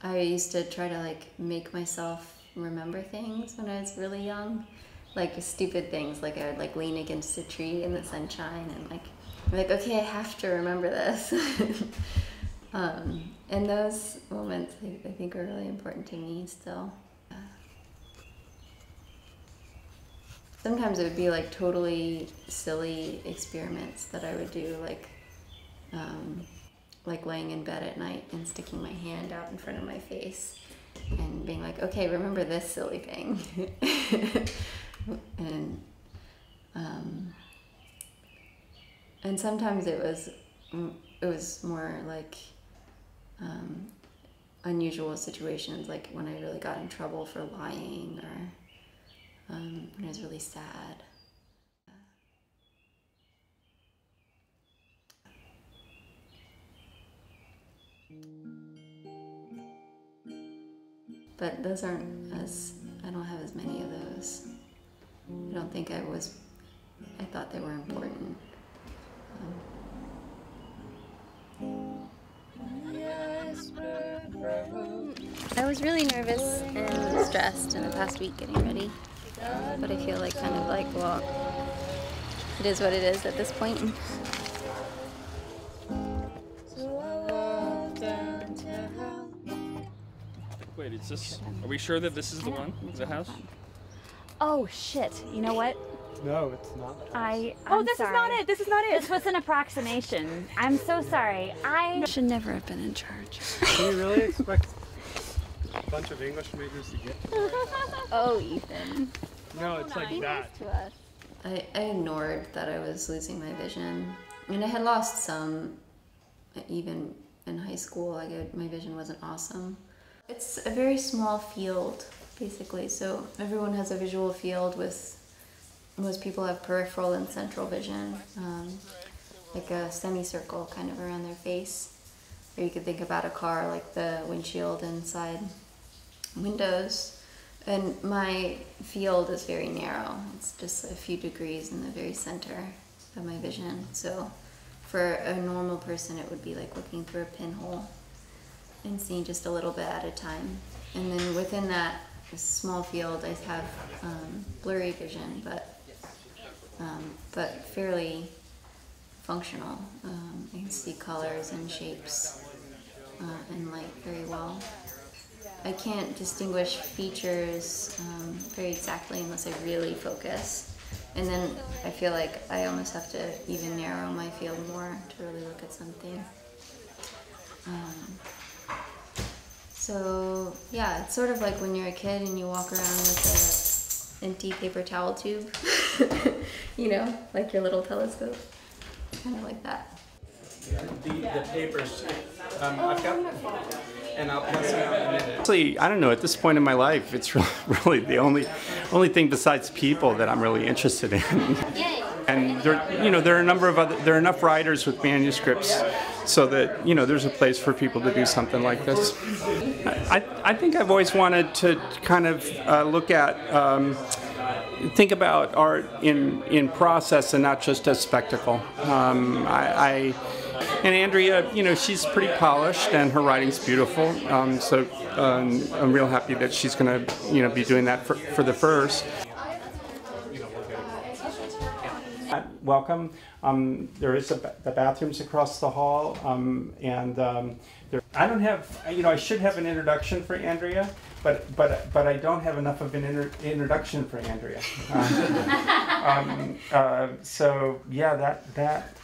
I used to try to like make myself remember things when I was really young, like stupid things. Like I would like lean against a tree in the sunshine and like I'm like, okay, I have to remember this. And those moments I think are really important to me still. Sometimes it would be like totally silly experiments that I would do, like laying in bed at night and sticking my hand out in front of my face and being like, okay, remember this silly thing. And sometimes it was more like unusual situations, like when I really got in trouble for lying or when I was really sad. But those aren't I don't have as many of those. I don't think I thought they were important. I was really nervous and stressed in the past week getting ready, but I feel like kind of like, well, it is what it is at this point. Wait, is this, are we sure that this is the one, the house? Oh shit, you know what? No, it's not. Oh, this is not it. This is not it. This was an approximation. I'm so sorry. I should never have been in charge. Do you really expect a bunch of English majors to get? Oh, Ethan. No, it's like that. I ignored that I was losing my vision. I mean, I had lost some, even in high school. Like my vision wasn't awesome. It's a very small field, basically. So everyone has a visual field with. Most people have peripheral and central vision, like a semicircle kind of around their face. Or you could think about a car like the windshield and side windows. And my field is very narrow. It's just a few degrees in the very center of my vision. So for a normal person, it would be like looking through a pinhole and seeing just a little bit at a time. And then within that small field, I have blurry vision, but fairly functional. I can see colors and shapes and light very well. I can't distinguish features very exactly unless I really focus. And then I feel like I almost have to even narrow my field more to really look at something. So yeah, it's sort of like when you're a kid and you walk around with an empty paper towel tube, you know, like your little telescope, kind of like that. The papers, I've got, and I'll pass them out in a minute. Actually, I don't know, at this point in my life, it's really the only thing besides people that I'm really interested in. And there are a number of there are enough writers with manuscripts so that, there's a place for people to do something like this. I think I've always wanted to kind of look at, think about art in process and not just as spectacle. And Andrea, she's pretty polished and her writing's beautiful. So I'm real happy that she's going to, be doing that for the first. Welcome. There is the bathrooms across the hall, I don't have, I should have an introduction for Andrea, but I don't have enough of an introduction for Andrea. So yeah, that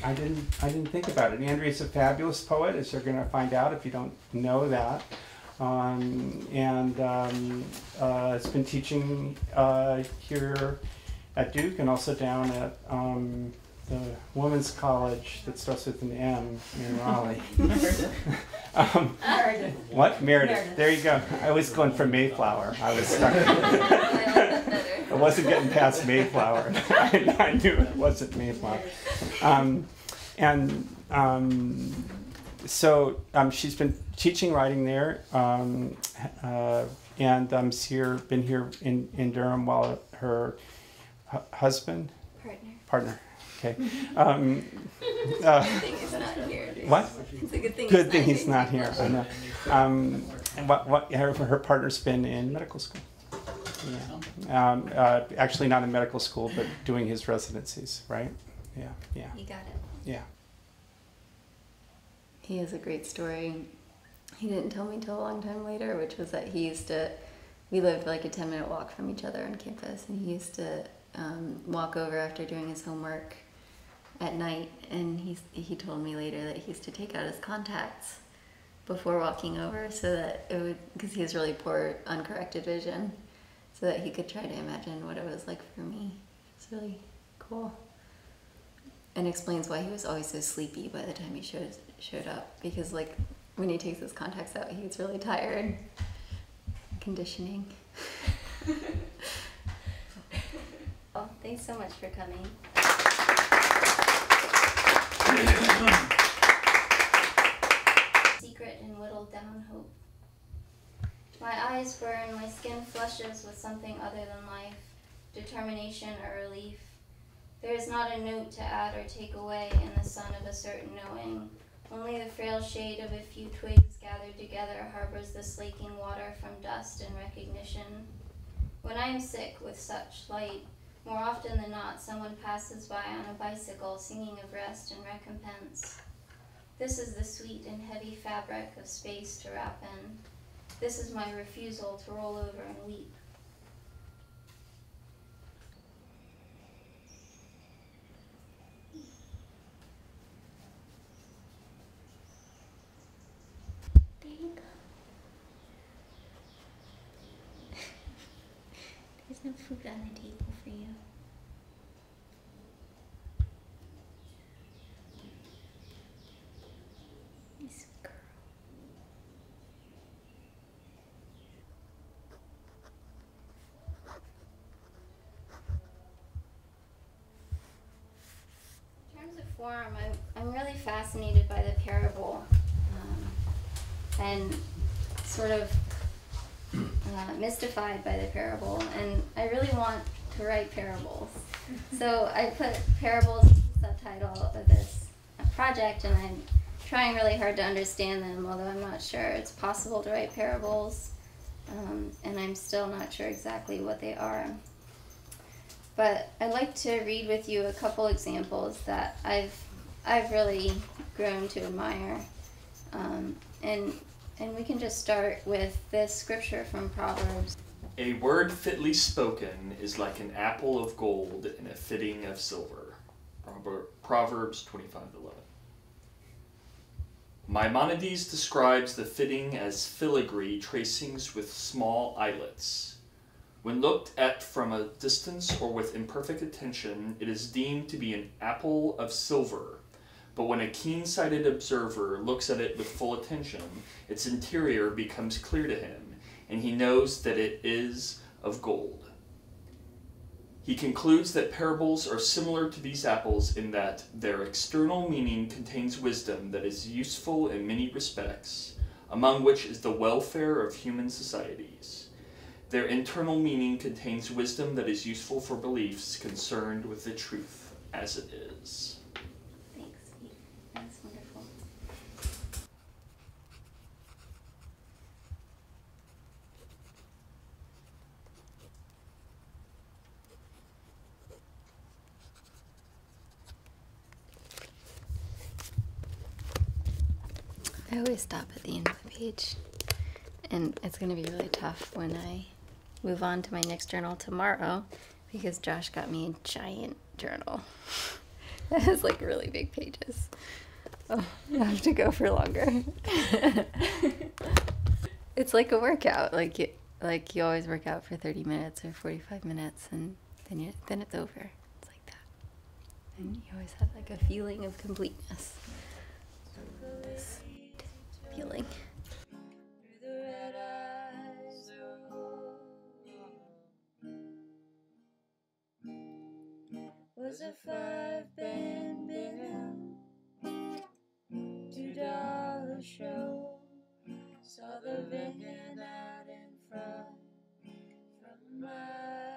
I didn't think about it. Andrea's a fabulous poet, as you're going to find out if you don't know that. Has been teaching here at Duke and also down at the women's college that starts with an M in Raleigh. Meredith. What? Meredith. There you go. I was going for Mayflower. I was stuck. I wasn't getting past Mayflower. I knew it wasn't Mayflower. So she's been teaching writing there, and been here in Durham while her husband? Partner. Okay. Good thing it's not here. What? It's a good Good thing he's not here. I know. Her partner's been in medical school. Yeah. Actually, not in medical school, but doing his residencies, right? Yeah. Yeah. You got it. Yeah. He has a great story. He didn't tell me till a long time later, which was that we lived like a 10-minute walk from each other on campus, and he used to walk over after doing his homework at night, and he told me later that he used to take out his contacts before walking over so that it would, because he has really poor uncorrected vision, so that he could try to imagine what it was like for me. It's really cool. And explains why he was always so sleepy by the time he showed up, because like when he takes his contacts out, he gets really tired. Conditioning. Well, thanks so much for coming. Secret and whittled down hope. My eyes burn, my skin flushes with something other than life, determination or relief. There is not a note to add or take away in the sun of a certain knowing. Only the frail shade of a few twigs gathered together harbors the slaking water from dust and recognition. When I am sick with such light, more often than not, someone passes by on a bicycle singing of rest and recompense. This is the sweet and heavy fabric of space to wrap in. This is my refusal to roll over and weep. There you go. There's no food on the table for you. You sweet girl. In terms of form, I'm really fascinated by the parable, and sort of mystified by the parable, and I really want to write parables. So I put parables as the subtitle of this project, and I'm trying really hard to understand them, although I'm not sure it's possible to write parables, and I'm still not sure exactly what they are. But I'd like to read with you a couple examples that I've really grown to admire, and we can just start with this scripture from Proverbs. A word fitly spoken is like an apple of gold in a fitting of silver. Proverbs 25:11. Maimonides describes the fitting as filigree tracings with small eyelets. When looked at from a distance or with imperfect attention, it is deemed to be an apple of silver. But when a keen-sighted observer looks at it with full attention, its interior becomes clear to him, and he knows that it is of gold. He concludes that parables are similar to these apples in that their external meaning contains wisdom that is useful in many respects, among which is the welfare of human societies. Their internal meaning contains wisdom that is useful for beliefs concerned with the truth as it is. That's wonderful. I always stop at the end of the page, and it's going to be really tough when I move on to my next journal tomorrow, because Josh got me a giant journal that has like really big pages. Oh, I have to go for longer. It's like a workout. Like you always work out for 30 minutes or 45 minutes, and then it's over. It's like that, and you always have like a feeling of completeness. This feeling. Was a 5-band band, $2 show. Saw the van out in front from my